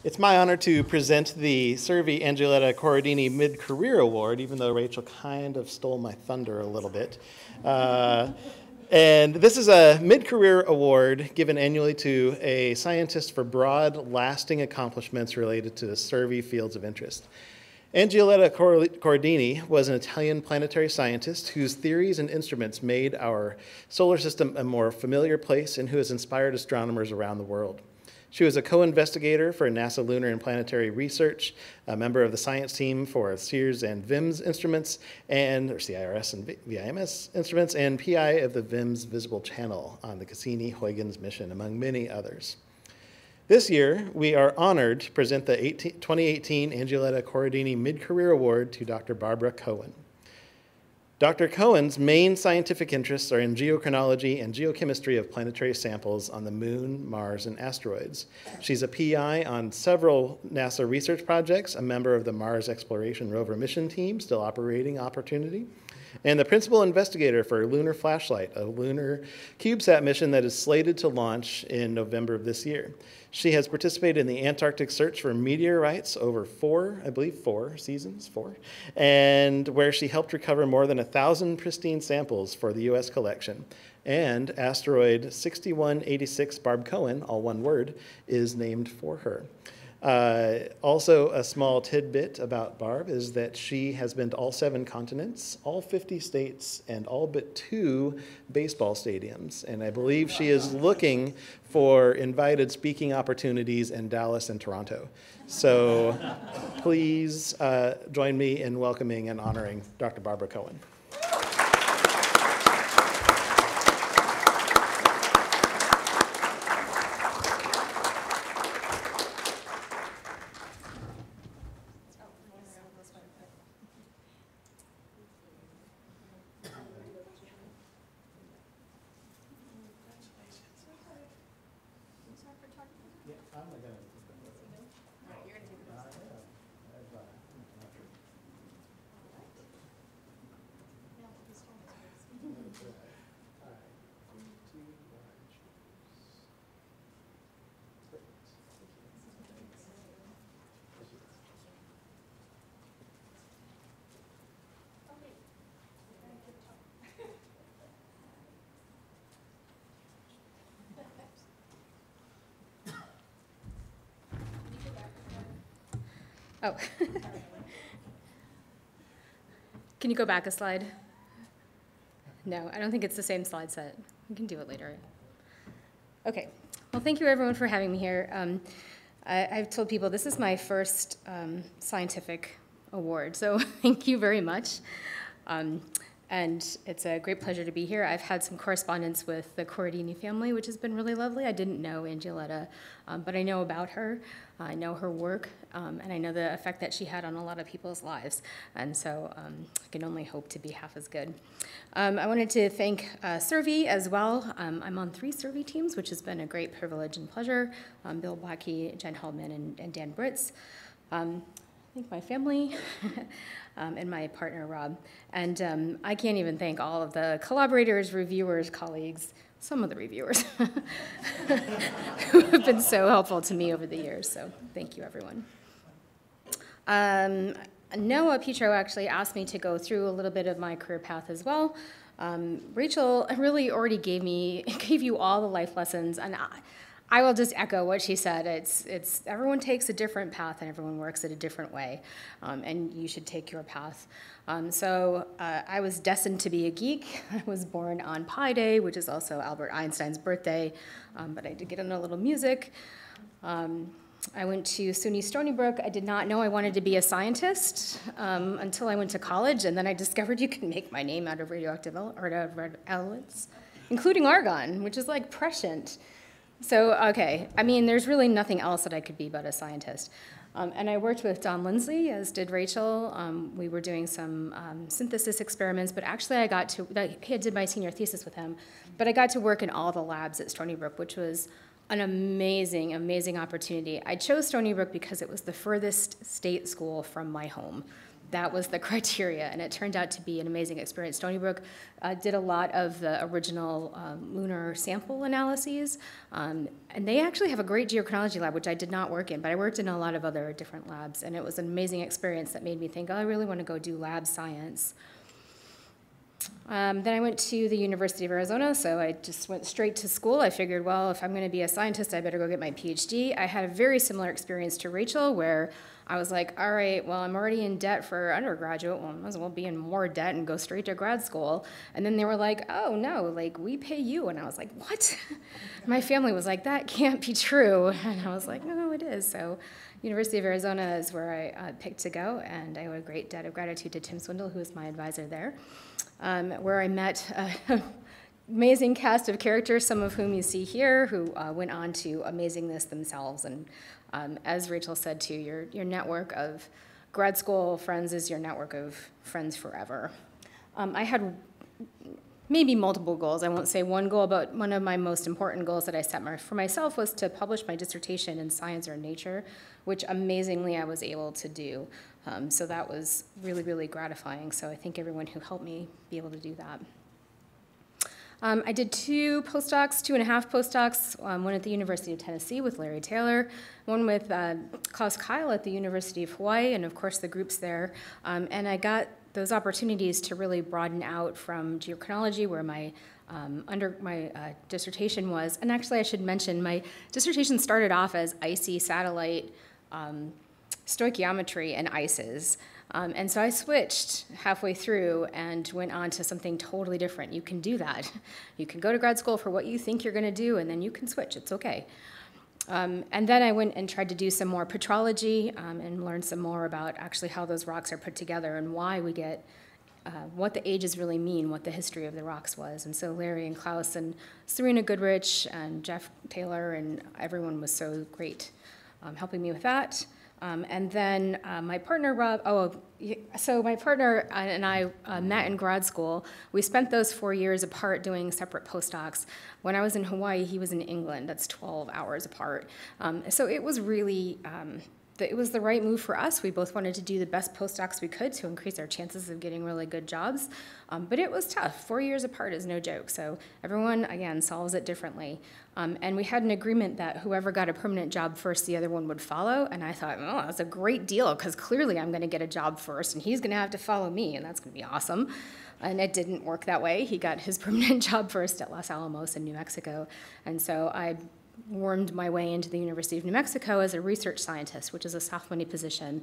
It's my honor to present the Cervi Angeletta Coradini Mid-Career Award, even though Rachel kind of stole my thunder a little bit. And this is a mid-career award given annually to a scientist for broad, lasting accomplishments related to the Cervi fields of interest. Angeletta Coradini was an Italian planetary scientist whose theories and instruments made our solar system a more familiar place and who has inspired astronomers around the world. She was a co-investigator for NASA Lunar and Planetary Research, a member of the science team for CIRS and VIMS instruments, or CIRS and VIMS instruments, and PI of the VIMS Visible Channel on the Cassini-Huygens mission, among many others. This year, we are honored to present the 2018 Angeletta Coradini Mid-Career Award to Dr. Barbara Cohen. Dr. Cohen's main scientific interests are in geochronology and geochemistry of planetary samples on the Moon, Mars, and asteroids. She's a PI on several NASA research projects, a member of the Mars Exploration Rover mission team, still operating Opportunity, and the principal investigator for Lunar Flashlight, a lunar CubeSat mission that is slated to launch in November of this year. She has participated in the Antarctic search for meteorites over four seasons, and where she helped recover more than 1,000 pristine samples for the US collection. And asteroid 6186 Barb Cohen, all one word, is named for her. Also, a small tidbit about Barb is that she has been to all 7 continents, all 50 states, and all but 2 baseball stadiums. And I believe she is looking for invited speaking opportunities in Dallas and Toronto. So please join me in welcoming and honoring Dr. Barbara Cohen. Oh. Can you go back a slide? No, I don't think it's the same slide set. We can do it later. Okay. Well, thank you everyone for having me here. I've told people this is my first scientific award, so thank you very much. And it's a great pleasure to be here. I've had some correspondence with the Coradini family, which has been really lovely. I didn't know Angeletta, but I know about her. I know her work, and I know the effect that she had on a lot of people's lives. And so I can only hope to be half as good. I wanted to thank Cervi as well. I'm on 3 Cervi teams, which has been a great privilege and pleasure. Bill Blackie, Jen Hallman, and Dan Britz. Thank my family and my partner, Rob. And I can't even thank all of the collaborators, reviewers, colleagues, some of the reviewers who have been so helpful to me over the years. So thank you, everyone. Noah Petro actually asked me to go through a little bit of my career path as well. Rachel really already gave you all the life lessons, and I will just echo what she said. It's everyone takes a different path and everyone works it a different way, and you should take your path. So I was destined to be a geek. I was born on Pi Day, which is also Albert Einstein's birthday, but I did get into a little music. I went to SUNY Stony Brook. I did not know I wanted to be a scientist until I went to college, and then I discovered you can make my name out of radioactive elements, including argon, which is like prescient. So, okay, I mean, there's really nothing else that I could be but a scientist. And I worked with Don Lindsley, as did Rachel. We were doing some synthesis experiments, but actually I did my senior thesis with him, but I got to work in all the labs at Stony Brook, which was an amazing, amazing opportunity. I chose Stony Brook because it was the furthest state school from my home. that was the criteria, and it turned out to be an amazing experience. Stony Brook did a lot of the original lunar sample analyses, and they actually have a great geochronology lab, which I did not work in, but I worked in a lot of other different labs, and it was an amazing experience that made me think, oh, I really want to go do lab science. Then I went to the University of Arizona, so I just went straight to school. I figured, well, if I'm going to be a scientist, I better go get my PhD. I had a very similar experience to Rachel, where I was like, all right, well, I'm already in debt for undergraduate. Well, I might as well be in more debt and go straight to grad school. And then they were like, oh, no, like, we pay you. And I was like, what? My family was like, that can't be true. And I was like, no, it is. So University of Arizona is where I picked to go, and I owe a great debt of gratitude to Tim Swindle, who is my advisor there, where I met an amazing cast of characters, some of whom you see here, who went on to amazingness themselves. And as Rachel said, too, your network of grad school friends is your network of friends forever. I had maybe multiple goals. I won't say one goal, but one of my most important goals that I set for myself was to publish my dissertation in Science or Nature, which amazingly I was able to do. So that was really, really gratifying. So I thank everyone who helped me be able to do that. I did 2.5 postdocs, one at the University of Tennessee with Larry Taylor, one with Klaus Kyle at the University of Hawaii, and of course the groups there. And I got those opportunities to really broaden out from geochronology, where my dissertation was. And actually I should mention, my dissertation started off as icy satellite stoichiometry and ices. And so I switched halfway through and went on to something totally different. You can do that. You can go to grad school for what you think you're going to do, and then you can switch. It's okay. And then I went and tried to do some more petrology and learn some more about actually how those rocks are put together and why we get what the ages really mean, what the history of the rocks was. And so Larry and Klaus and Serena Goodrich and Jeff Taylor and everyone was so great helping me with that. And then my partner, Rob, so my partner and I met in grad school. We spent those 4 years apart doing separate postdocs. When I was in Hawaii, he was in England. That's 12 hours apart. So it was really, it was the right move for us. We both wanted to do the best postdocs we could to increase our chances of getting really good jobs. But it was tough. 4 years apart is no joke. So everyone, again, solves it differently. And we had an agreement that whoever got a permanent job first, the other one would follow. And I thought, oh, that's a great deal, because clearly I'm going to get a job first, and he's going to have to follow me, and that's going to be awesome. And it didn't work that way. He got his permanent job first at Los Alamos in New Mexico. And so I wormed my way into the University of New Mexico as a research scientist, which is a soft money position.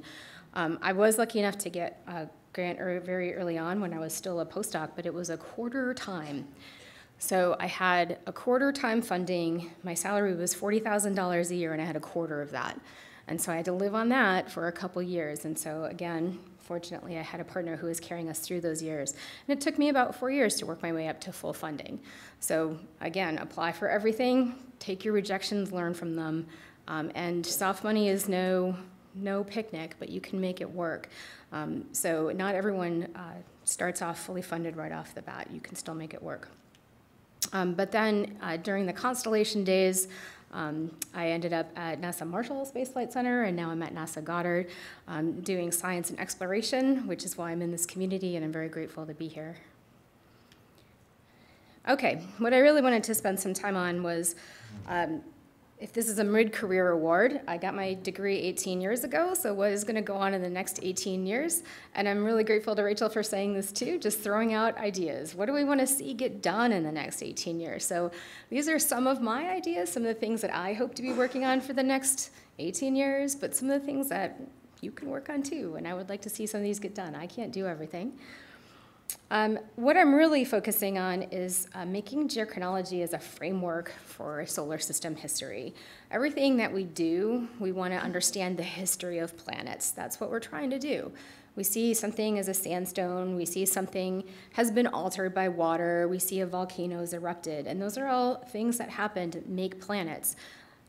I was lucky enough to get a grant very early on when I was still a postdoc, but it was a quarter time. So I had a quarter time funding. My salary was $40,000 a year, and I had a quarter of that. And so I had to live on that for a couple years. And so again, fortunately, I had a partner who was carrying us through those years. And it took me about 4 years to work my way up to full funding. So again, apply for everything, take your rejections, learn from them. And soft money is no picnic, but you can make it work. So not everyone starts off fully funded right off the bat. You can still make it work. But then during the Constellation days, I ended up at NASA Marshall Space Flight Center, and now I'm at NASA Goddard doing science and exploration, which is why I'm in this community, and I'm very grateful to be here. Okay, what I really wanted to spend some time on was if this is a mid-career award. I got my degree 18 years ago, so what is going to go on in the next 18 years? And I'm really grateful to Rachel for saying this too, just throwing out ideas. What do we want to see get done in the next 18 years? So these are some of my ideas, some of the things that I hope to be working on for the next 18 years, but some of the things that you can work on too, and I would like to see some of these get done. I can't do everything. What I'm really focusing on is making geochronology as a framework for solar system history. Everything that we do, we want to understand the history of planets. That's what we're trying to do. We see something as a sandstone, we see something has been altered by water, we see a volcano's erupted, and those are all things that happen to make planets.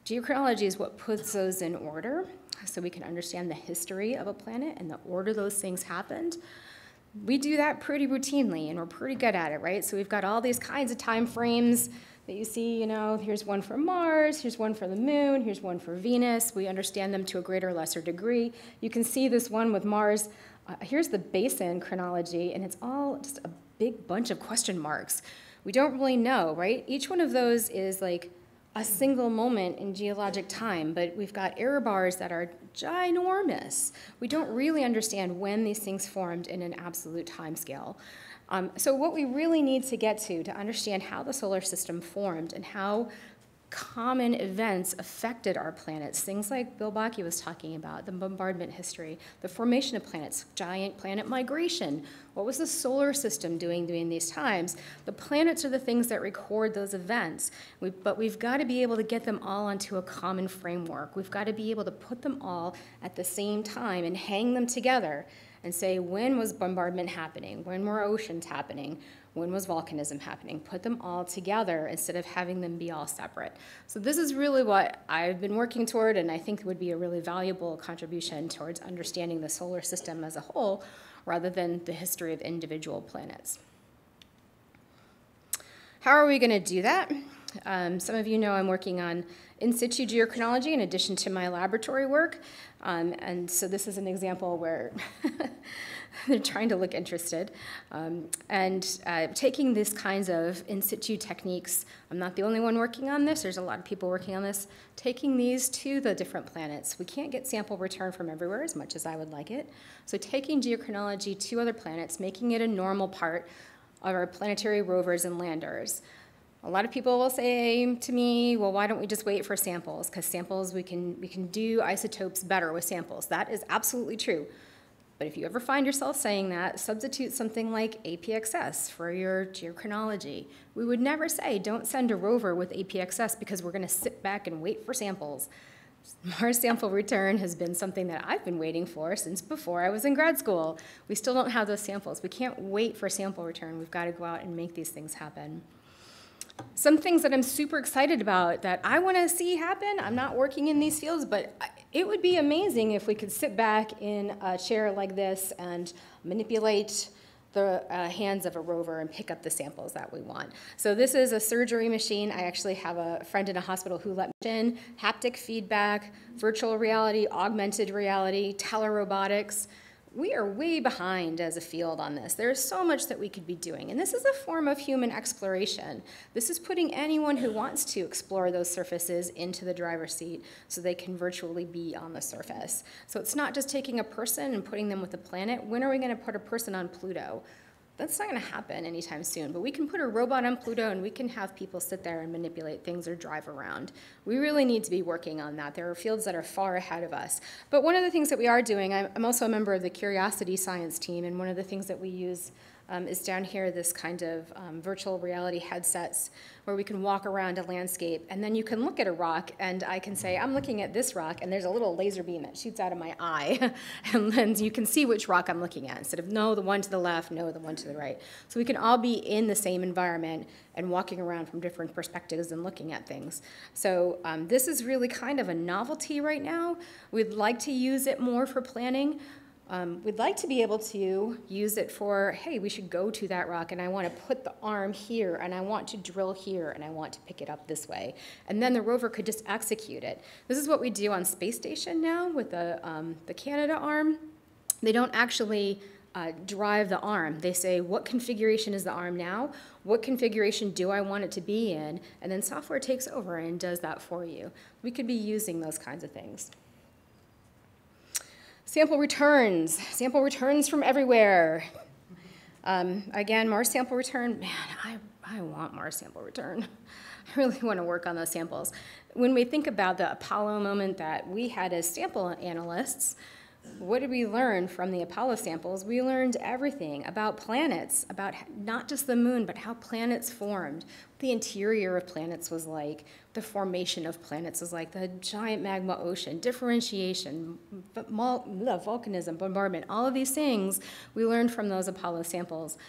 Geochronology is what puts those in order, so we can understand the history of a planet and the order those things happened. We do that pretty routinely, and we're pretty good at it, right? So we've got all these kinds of time frames that you see, you know, here's one for Mars, here's one for the moon, here's one for Venus. We understand them to a greater or lesser degree. You can see this one with Mars Here's the basin chronology, and it's all just a big bunch of question marks. We don't really know, right? Each one of those is like a single moment in geologic time, but we've got error bars that are ginormous. We don't really understand when these things formed in an absolute time scale. So what we really need to get to understand how the solar system formed and how common events affected our planets, things like Bill Bakke was talking about, the bombardment history, the formation of planets, giant planet migration. What was the solar system doing during these times? The planets are the things that record those events, but we've got to be able to get them all onto a common framework. We've got to be able to put them all at the same time and hang them together and say, when was bombardment happening? When were oceans happening? When was volcanism happening? Put them all together instead of having them be all separate. So this is really what I've been working toward, and I think would be a really valuable contribution towards understanding the solar system as a whole, rather than the history of individual planets. How are we going to do that? Some of you know I'm working on in situ geochronology in addition to my laboratory work. And so this is an example where they're trying to look interested. Taking these kinds of in situ techniques, I'm not the only one working on this, there's a lot of people working on this, taking these to the different planets. We can't get sample return from everywhere as much as I would like it. So taking geochronology to other planets, making it a normal part of our planetary rovers and landers. A lot of people will say to me, well, why don't we just wait for samples? Because samples, we can do isotopes better with samples. That is absolutely true. But if you ever find yourself saying that, substitute something like APXS for your geochronology. We would never say, don't send a rover with APXS because we're going to sit back and wait for samples. Mars sample return has been something that I've been waiting for since before I was in grad school. We still don't have those samples. We can't wait for sample return. We've got to go out and make these things happen. Some things that I'm super excited about that I want to see happen, I'm not working in these fields, but it would be amazing if we could sit back in a chair like this and manipulate the hands of a rover and pick up the samples that we want. So this is a surgery machine. I actually have a friend in a hospital who let me in. Haptic feedback, virtual reality, augmented reality, telerobotics. We are way behind as a field on this. There's so much that we could be doing, and this is a form of human exploration. This is putting anyone who wants to explore those surfaces into the driver's seat so they can virtually be on the surface. So it's not just taking a person and putting them with a planet. When are we going to put a person on Pluto? That's not going to happen anytime soon, but we can put a robot on Pluto and we can have people sit there and manipulate things or drive around. We really need to be working on that. There are fields that are far ahead of us. But one of the things that we are doing, I'm also a member of the Curiosity Science team, and one of the things that we use is down here, this kind of virtual reality headsets where we can walk around a landscape, and then you can look at a rock, and I can say, I'm looking at this rock, and there's a little laser beam that shoots out of my eye, and then you can see which rock I'm looking at, instead of, no, the one to the left, no, the one to the right. So we can all be in the same environment and walking around from different perspectives and looking at things. So this is really kind of a novelty right now. We'd like to use it more for planning. We'd like to be able to use it for, hey, we should go to that rock, and I want to put the arm here, and I want to drill here, and I want to pick it up this way. And then the rover could just execute it. This is what we do on space station now with the Canada arm. They don't actually drive the arm. They say, what configuration is the arm now? What configuration do I want it to be in? And then software takes over and does that for you. We could be using those kinds of things. Sample returns from everywhere. Again, Mars sample return, man, I want Mars sample return. I really want to work on those samples. When we think about the Apollo moment that we had as sample analysts, what did we learn from the Apollo samples? We learned everything about planets, about not just the moon, but how planets formed, what the interior of planets was like, the formation of planets was like, the giant magma ocean, differentiation, volcanism, bombardment, all of these things we learned from those Apollo samples.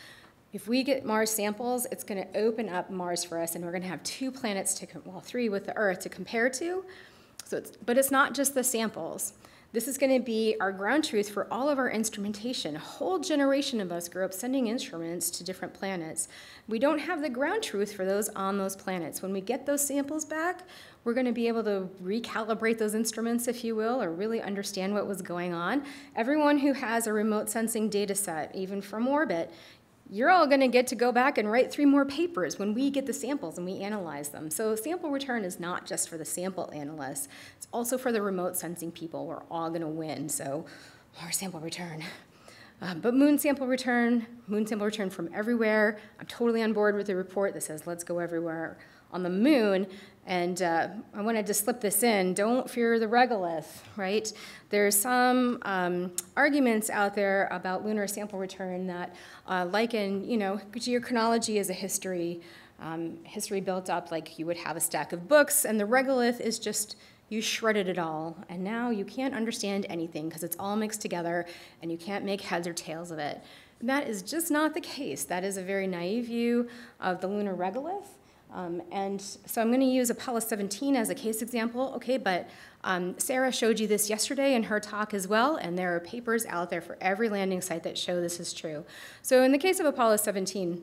If we get Mars samples, it's going to open up Mars for us, and we're going to have 2 planets, 3 with the Earth to compare to. But it's not just the samples. This is going to be our ground truth for all of our instrumentation. A whole generation of us grew up sending instruments to different planets. We don't have the ground truth for those on those planets. When we get those samples back, we're going to be able to recalibrate those instruments, if you will, or really understand what was going on. Everyone who has a remote sensing data set, even from orbit, you're all going to get to go back and write 3 more papers when we get the samples and we analyze them. So sample return is not just for the sample analysts. It's also for the remote sensing people. We're all going to win. So more sample return. But moon sample return from everywhere. I'm totally on board with the report that says let's go everywhere on the moon. And I wanted to slip this in. Don't fear the regolith, right? There's some arguments out there about lunar sample return that liken, geochronology as a history built up like you would have a stack of books, and the regolith is just you shredded it all, and now you can't understand anything because it's all mixed together, and you can't make heads or tails of it. And that is just not the case. That is a very naive view of the lunar regolith. And so I'm going to use Apollo 17 as a case example, okay, but Sarah showed you this yesterday in her talk as well, and there are papers out there for every landing site that show this is true. So in the case of Apollo 17,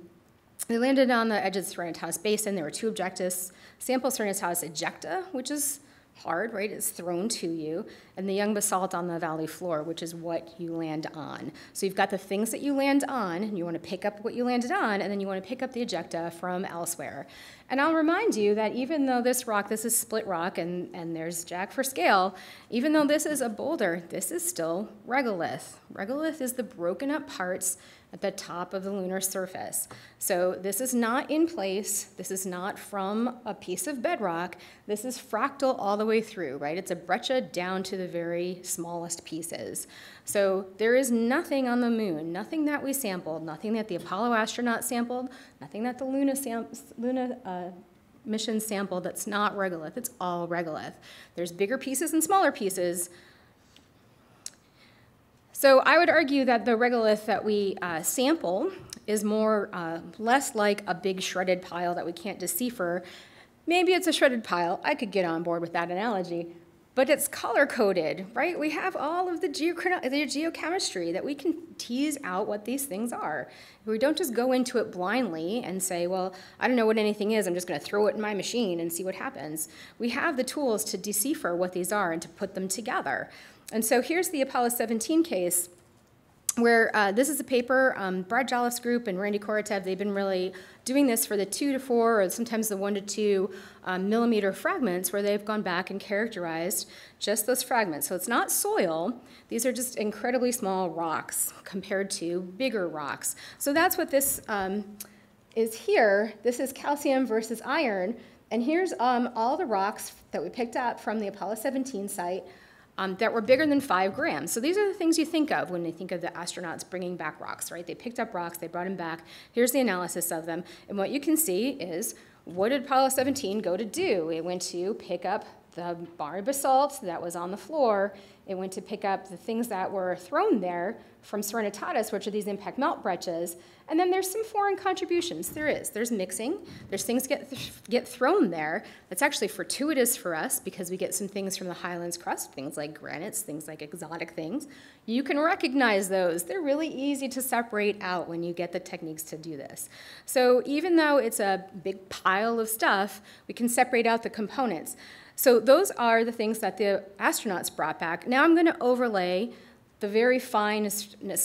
they landed on the edge of the Serenitatis Basin. There were 2 objectives, sample Serenitatis ejecta, which is hard, right? It's thrown to you, and the young basalt on the valley floor, which is what you land on. So you've got the things that you land on, and you want to pick up what you landed on, and then you want to pick up the ejecta from elsewhere. And I'll remind you that even though this is split rock, and there's Jack for scale, even though this is a boulder, this is still regolith. Regolith is the broken up parts at the top of the lunar surface. So this is not in place. This is not from a piece of bedrock. This is fractal all the way through, right? It's a breccia down to the very smallest pieces. So there is nothing on the moon, nothing that we sampled, nothing that the Apollo astronauts sampled, nothing that the Luna mission sampled that's not regolith. It's all regolith. There's bigger pieces and smaller pieces. So I would argue that the regolith that we sample is less like a big shredded pile that we can't decipher. Maybe it's a shredded pile. I could get on board with that analogy. But it's color-coded, right? We have all of the geochemistry that we can tease out what these things are. We don't just go into it blindly and say, well, I don't know what anything is. I'm just going to throw it in my machine and see what happens. We have the tools to decipher what these are and to put them together. And so here's the Apollo 17 case, where this is a paper, Brad Jolliffe's group and Randy Korotev, they've been really doing this for the 2 to 4, or sometimes the 1 to 2 millimeter fragments, where they've gone back and characterized just those fragments. So it's not soil. These are just incredibly small rocks compared to bigger rocks. So that's what this is here. This is calcium versus iron. And here's all the rocks that we picked up from the Apollo 17 site that were bigger than 5 grams. So these are the things you think of when you think of the astronauts bringing back rocks, right? They picked up rocks, they brought them back. Here's the analysis of them. And what you can see is, what did Apollo 17 go to do? It went to pick up the Barb basalt that was on the floor. It went to pick up the things that were thrown there from Serenitatis, which are these impact melt breccias. And then there's some foreign contributions. There's mixing. There's things get thrown there. That's actually fortuitous for us because we get some things from the Highlands crust, things like granites, things like exotic things. You can recognize those. They're really easy to separate out when you get the techniques to do this. So even though it's a big pile of stuff, we can separate out the components. So those are the things that the astronauts brought back. Now I'm going to overlay the very finest, not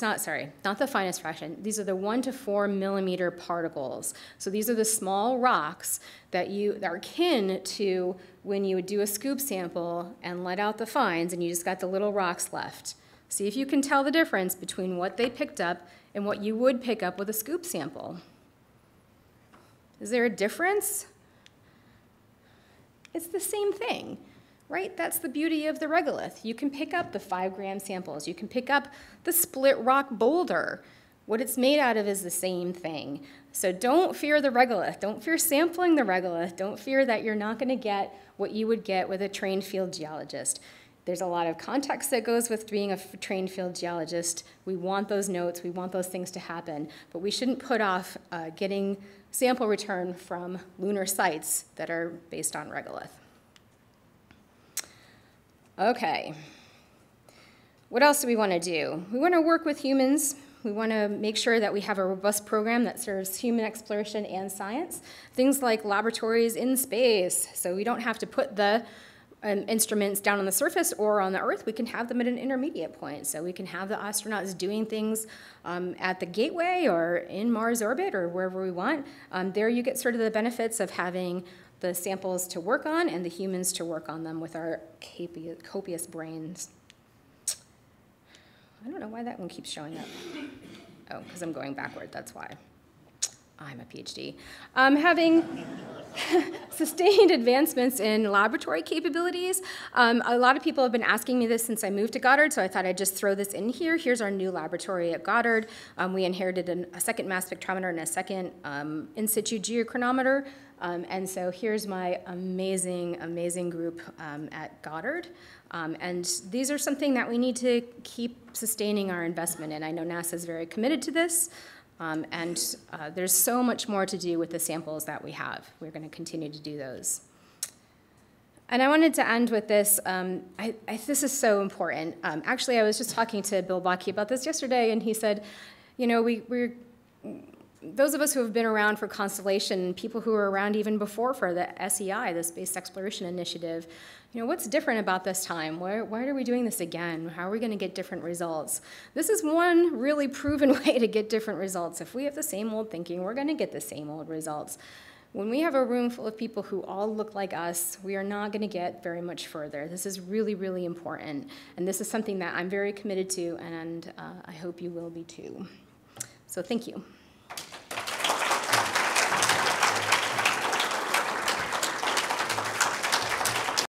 the finest fraction. These are the 1 to 4 millimeter particles. So these are the small rocks that are akin to when you would do a scoop sample and let out the fines and you just got the little rocks left. See if you can tell the difference between what they picked up and what you would pick up with a scoop sample. Is there a difference? It's the same thing. Right? That's the beauty of the regolith. You can pick up the 5-gram samples. You can pick up the split rock boulder. What it's made out of is the same thing. So don't fear the regolith. Don't fear sampling the regolith. Don't fear that you're not going to get what you would get with a trained field geologist. There's a lot of context that goes with being a trained field geologist. We want those notes. We want those things to happen. But we shouldn't put off getting sample return from lunar sites that are based on regolith. Okay, What else do we want to do? We want to work with humans. We want to make sure that we have a robust program that serves human exploration and science. Things like laboratories in space, so we don't have to put the instruments down on the surface or on the Earth. We can have them at an intermediate point. So we can have the astronauts doing things at the gateway or in Mars orbit or wherever we want. There you get sort of the benefits of having the samples to work on and the humans to work on them with our copious brains. I don't know why that one keeps showing up. Oh, because I'm going backward, that's why. I'm a PhD. Having sustained advancements in laboratory capabilities. A lot of people have been asking me this since I moved to Goddard, so I thought I'd just throw this in here. Here's our new laboratory at Goddard. We inherited a second mass spectrometer and a second in situ geochronometer. And so here's my amazing, amazing group at Goddard. And these are something that we need to keep sustaining our investment in. I know NASA is very committed to this. There's so much more to do with the samples that we have. We're going to continue to do those. And I wanted to end with this. This is so important. Actually, I was just talking to Bill Bakke about this yesterday, and he said, you know, those of us who have been around for Constellation, people who were around even before for the SEI, the Space Exploration Initiative, you know, what's different about this time? Why are we doing this again? How are we going to get different results? This is one really proven way to get different results. If we have the same old thinking, we're going to get the same old results. When we have a room full of people who all look like us, we are not going to get very much further. This is really, really important. And this is something that I'm very committed to, and I hope you will be too. So thank you.